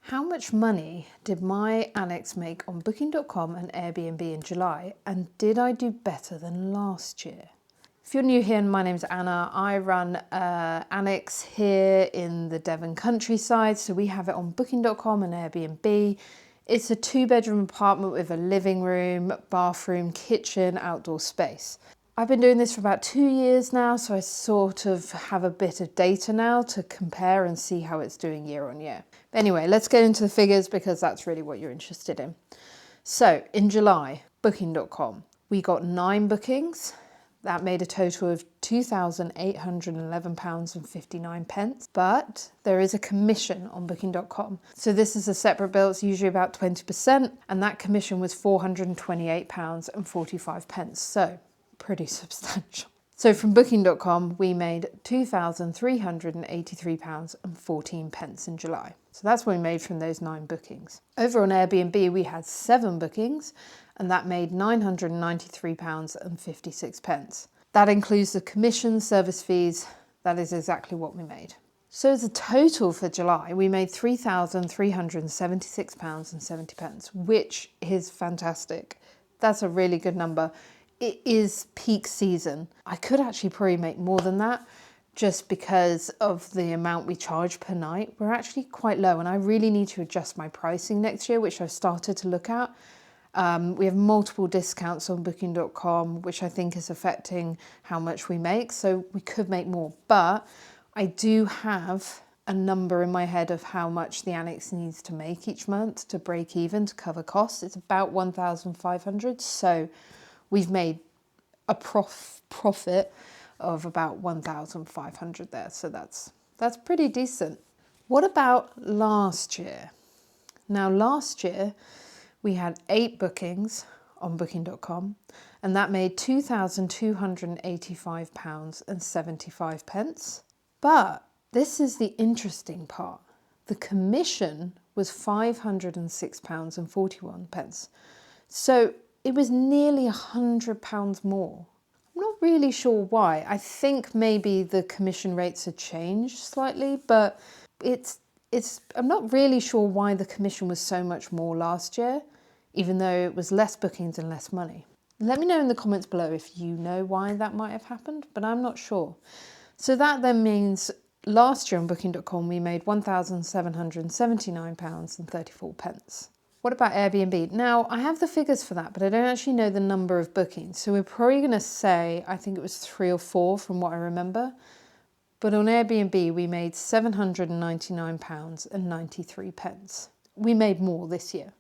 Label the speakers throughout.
Speaker 1: How much money did my annex make on booking.com and Airbnb in July, and did I do better than last year? If you're new here, my name's Anna. I run annexe here in the Devon countryside, so we have it on booking.com and Airbnb. It's a 2-bedroom apartment with a living room, bathroom, kitchen, outdoor space. I've been doing this for about 2 years now, so I sort of have a bit of data now to compare and see how it's doing year on year. Anyway, let's get into the figures because that's really what you're interested in. So in July, booking.com, we got 9 bookings. That made a total of £2,811.59. But there is a commission on booking.com. So this is a separate bill, it's usually about 20%, and that commission was £428.45. So pretty substantial. So from booking.com, we made £2,383.14 in July. So that's what we made from those 9 bookings. Over on Airbnb, we had 7 bookings, and that made £993.56. That includes the commission, service fees. That is exactly what we made. So as a total for July, we made £3,376.70, which is fantastic. That's a really good number. It is peak season. I could actually probably make more than that just because of the amount we charge per night. We're actually quite low, and I really need to adjust my pricing next year, which I've started to look at. We have multiple discounts on booking.com, which I think is affecting how much we make. So we could make more, but I do have a number in my head of how much the annex needs to make each month to break even, to cover costs. It's about 1,500. So we've made a profit of about 1,500 there. So that's pretty decent. What about last year? Now last year we had 8 bookings on booking.com, and that made £2,285.75. But this is the interesting part. The commission was £506.41. So it was nearly £100 more. I'm not really sure why. I think maybe the commission rates had changed slightly, but I'm not really sure why the commission was so much more last year, even though it was less bookings and less money. Let me know in the comments below if you know why that might have happened, but I'm not sure. So that then means last year on booking.com we made £1,779.34. What about Airbnb? Now, I have the figures for that, but I don't actually know the number of bookings. So we're probably going to say, I think it was 3 or 4 from what I remember. But on Airbnb, we made £799.93. We made more this year.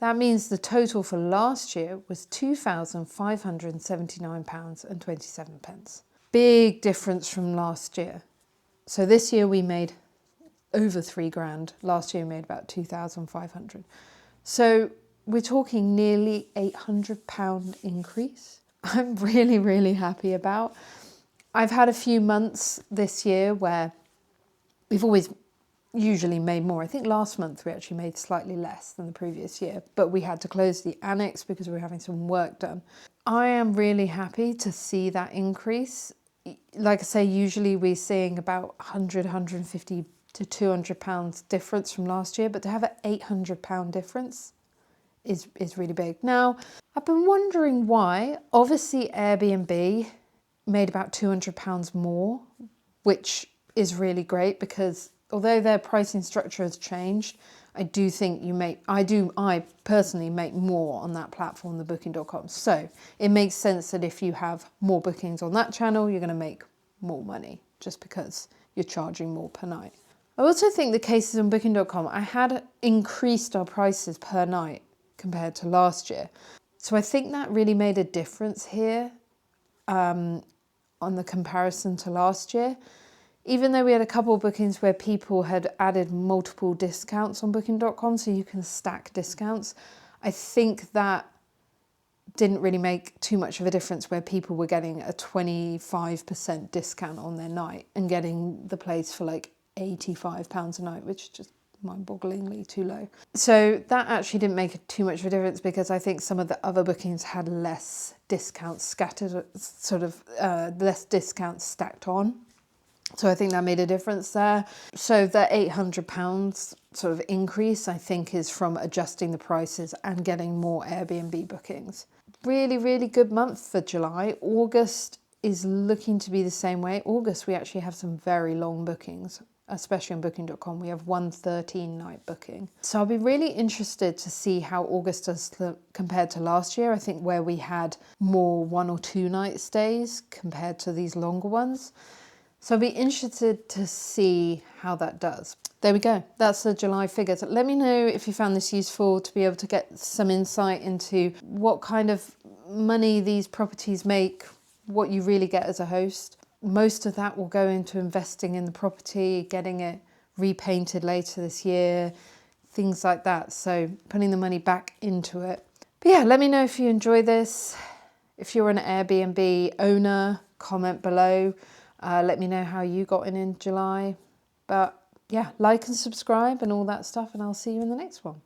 Speaker 1: That means the total for last year was £2,579.27. Big difference from last year. So this year we made over 3 grand. Last year we made about 2,500. So we're talking nearly £800 increase. I'm really, really happy about. I've had a few months this year where we've always usually made more. I think last month we actually made slightly less than the previous year, but we had to close the annex because we were having some work done. I am really happy to see that increase. Like I say, usually we're seeing about 100, 150 to £200 difference from last year, but to have an £800 difference is really big. Now, I've been wondering why. Obviously, Airbnb made about £200 more, which is really great because although their pricing structure has changed, I do think I personally make more on that platform than booking.com. So it makes sense that if you have more bookings on that channel, you're going to make more money just because you're charging more per night. I also think the cases on booking.com, I had increased our prices per night compared to last year. So I think that really made a difference here on the comparison to last year. Even though we had a couple of bookings where people had added multiple discounts on booking.com, so you can stack discounts, I think that didn't really make too much of a difference where people were getting a 25% discount on their night and getting the place for like £85 a night, which is just mind-bogglingly too low. So that actually didn't make too much of a difference because I think some of the other bookings had less discounts scattered, less discounts stacked on. So I think that made a difference there. So the £800 sort of increase, I think, is from adjusting the prices and getting more Airbnb bookings. Really, really good month for July. August is looking to be the same way. August, we actually have some very long bookings, especially on booking.com. We have one 13-night booking. So I'll be really interested to see how August does compared to last year. I think where we had more 1 or 2 night stays compared to these longer ones. So I'll be interested to see how that does. There we go. That's the July figures. Let me know if you found this useful to be able to get some insight into what kind of money these properties make, what you really get as a host. Most of that will go into investing in the property, getting it repainted later this year, things like that. So putting the money back into it. But yeah, let me know if you enjoy this. If you're an Airbnb owner, comment below. Let me know how you got in July. But yeah, like and subscribe and all that stuff, and I'll see you in the next one.